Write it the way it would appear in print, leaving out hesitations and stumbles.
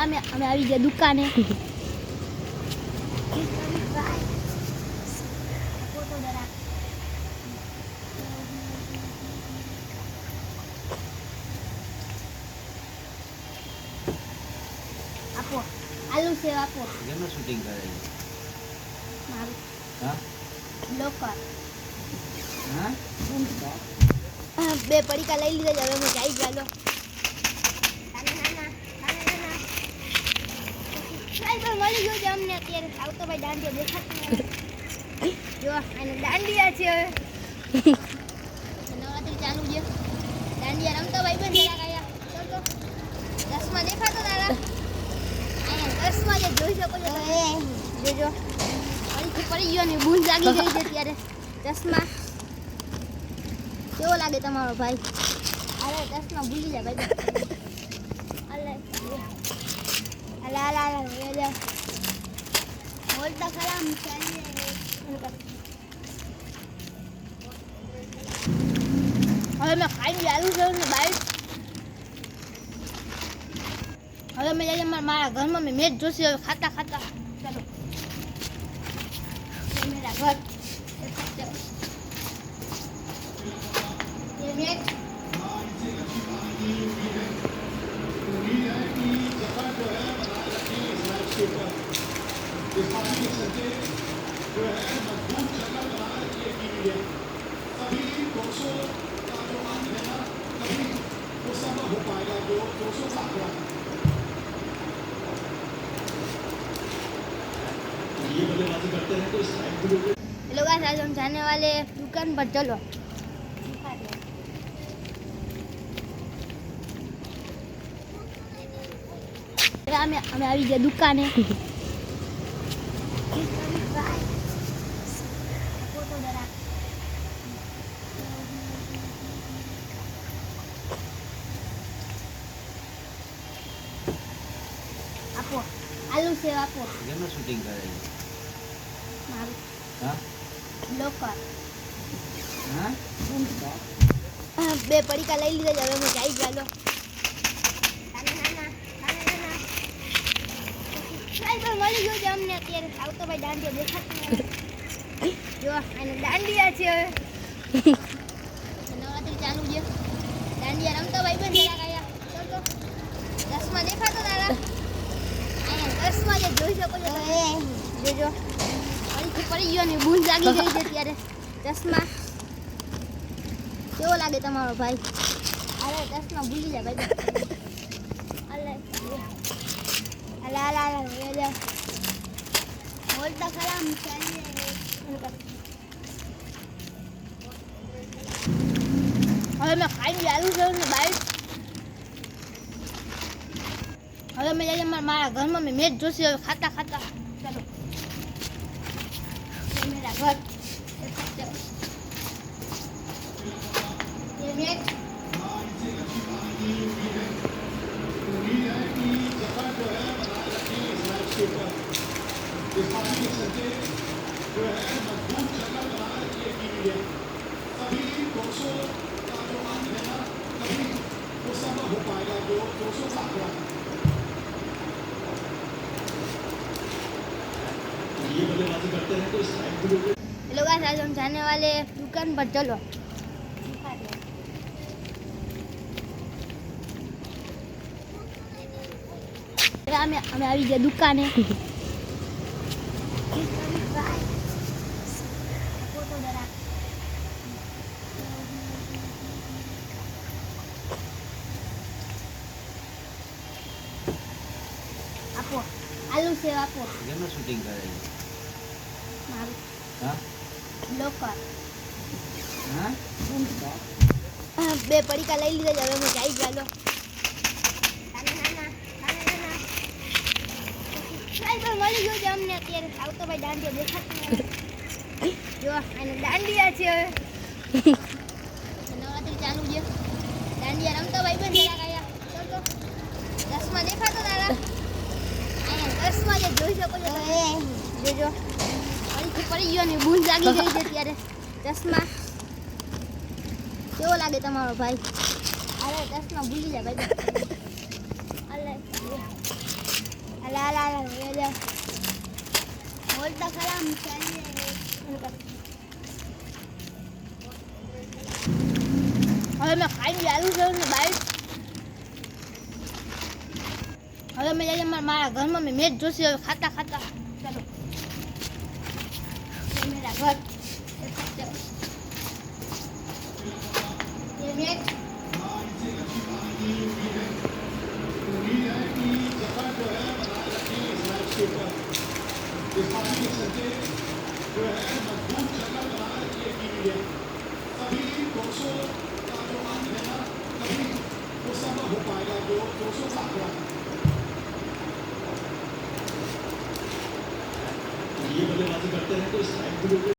અમે આવી ગયા દુકાને. આપો આલુ સેવ આપો. કેનું શૂટિંગ કરે છે? મારું હા લોકર. હા બે પડીકા લઈ લીધા. હવે અમે જઈ ગયા. લો મળી ગયો છે અમને અત્યારે. આવતો ભાઈ દાંડિયા દેખાતું જો આને દાંડિયા છે. હવે નવરાત્રી ચાલુ છે. દાંડિયા રમતો ભાઈ બન જરા ગયા. ચલો ચશ્મા દેખાતો તારા? અહીંયા ચશ્મા જે જોઈ શકો છો તમે. જોજો અહીંથી પડી ગયો ને બૂંદ લાગી ગઈ છે ત્યારે. ચશ્મા કેવો લાગે તમારો ભાઈ? અરે ચશ્મા ભૂલી જાય ભાઈ. બોલતા ખરા હવે મેં ખાઈ ચાલુ થયું ને બાઈક. હવે મેં જઈએ મારા ઘરમાં મેં મેચ જોશી. હવે ખાતા ખાતા ચાલો મેરા ઘર મેચ. इस पार्टी के चलते जो है मजबूत जगह बना रखी है टीवी ने. कभी 200 का जो अंक है ना, कभी वो सब हो पाएगा जो 200 का आंकड़ा है. ये बल्लेबाजी करते हैं तो स्ट्राइक भी लोगे. लोग आज हम जाने वाले दुकान पर. चलो અમે આવી ગયા દુકાને. આપો આલુ સેવ આપો. કેનું શૂટિંગ કરે છે? મારું હા લોકર. હા બે પડીકા લઈ લીધા. હવે અમે જઈ ગયા. લો મળી ગયો છે અમને અત્યારે. આવતો ભાઈ દાંડિયા દેખાતું જો આને દાંડિયા છે. હવે નવરાત્રી ચાલુ છે. દાંડિયા રમતો ભાઈ બન જરા ગયા. ચલો ચશ્મા દેખાતો તારા? અહીંયા ચશ્મા જે જોઈ શકો છો તમે. જોજો અહીંથી પડી ગયો ને બૂંદ લાગી ગઈ છે ત્યારે. ચશ્મા કેવો લાગે તમારો ભાઈ? અરે ચશ્મા ભૂલી જાય ભાઈ. બોલતા ખરા હવે મેં ખાઈ ચાલુ થયું ને બાઈક. હવે મેં જઈએ મારા ઘરમાં મેં મેચ જોશી. હવે ખાતા ખાતા ચાલો મેરા ઘર મેચ. इस पार्टी के चलते जो है मजबूत जगह बना रखी है टीवी ने. कभी 200 का जो अंक है ना, कभी वो सब हो पाएगा जो 200 का आंकड़ा है. ये बल्लेबाजी करते हैं तो स्ट्राइक भी लोगे. लोग आज हम जाने वाले दुकान पर. चलो અમે આવી ગયા દુકાને. આપો આલુ સેવ આપો. કેનું શૂટિંગ કરે છે? મારું હા લોકર. હા બે પડીકા લઈ લીધા. હવે અમે જઈ ગયા. લો મળી ગયો છે અમને અત્યારે. આવતો ભાઈ દાંડિયા દેખાતું જો આને દાંડિયા છે. હવે નવરાત્રી ચાલુ છે. દાંડિયા રમતો ભાઈ બન જરા ગયા. ચલો ચશ્મા દેખાતો તારા? અહીંયા ચશ્મા જે જોઈ શકો છો તમે. જોજો અહીંથી પડી ગયો ને બૂંદ લાગી ગઈ છે ત્યારે. ચશ્મા કેવો લાગે તમારો ભાઈ? અરે ચશ્મા ભૂલી જાય ભાઈ. ये जा बोलता खरा हम चलिए હવે મેં ખાઈ ચાલુ છે ને બાઈક હવે મેં જઈને મારા ઘરમાં મેં મેચ જોશી હવે ખાતા ખાતા ચાલો ये मेरा घर ये मैच इस पार्टी के चलते जो है मजबूत जगह बना रखी है टीम इंडिया कभी 200 का जो अंक है ना कभी वो सब हो पाएगा जो 200 का आंकड़ा ये बल्लेबाजी करते हैं तो इस टाइम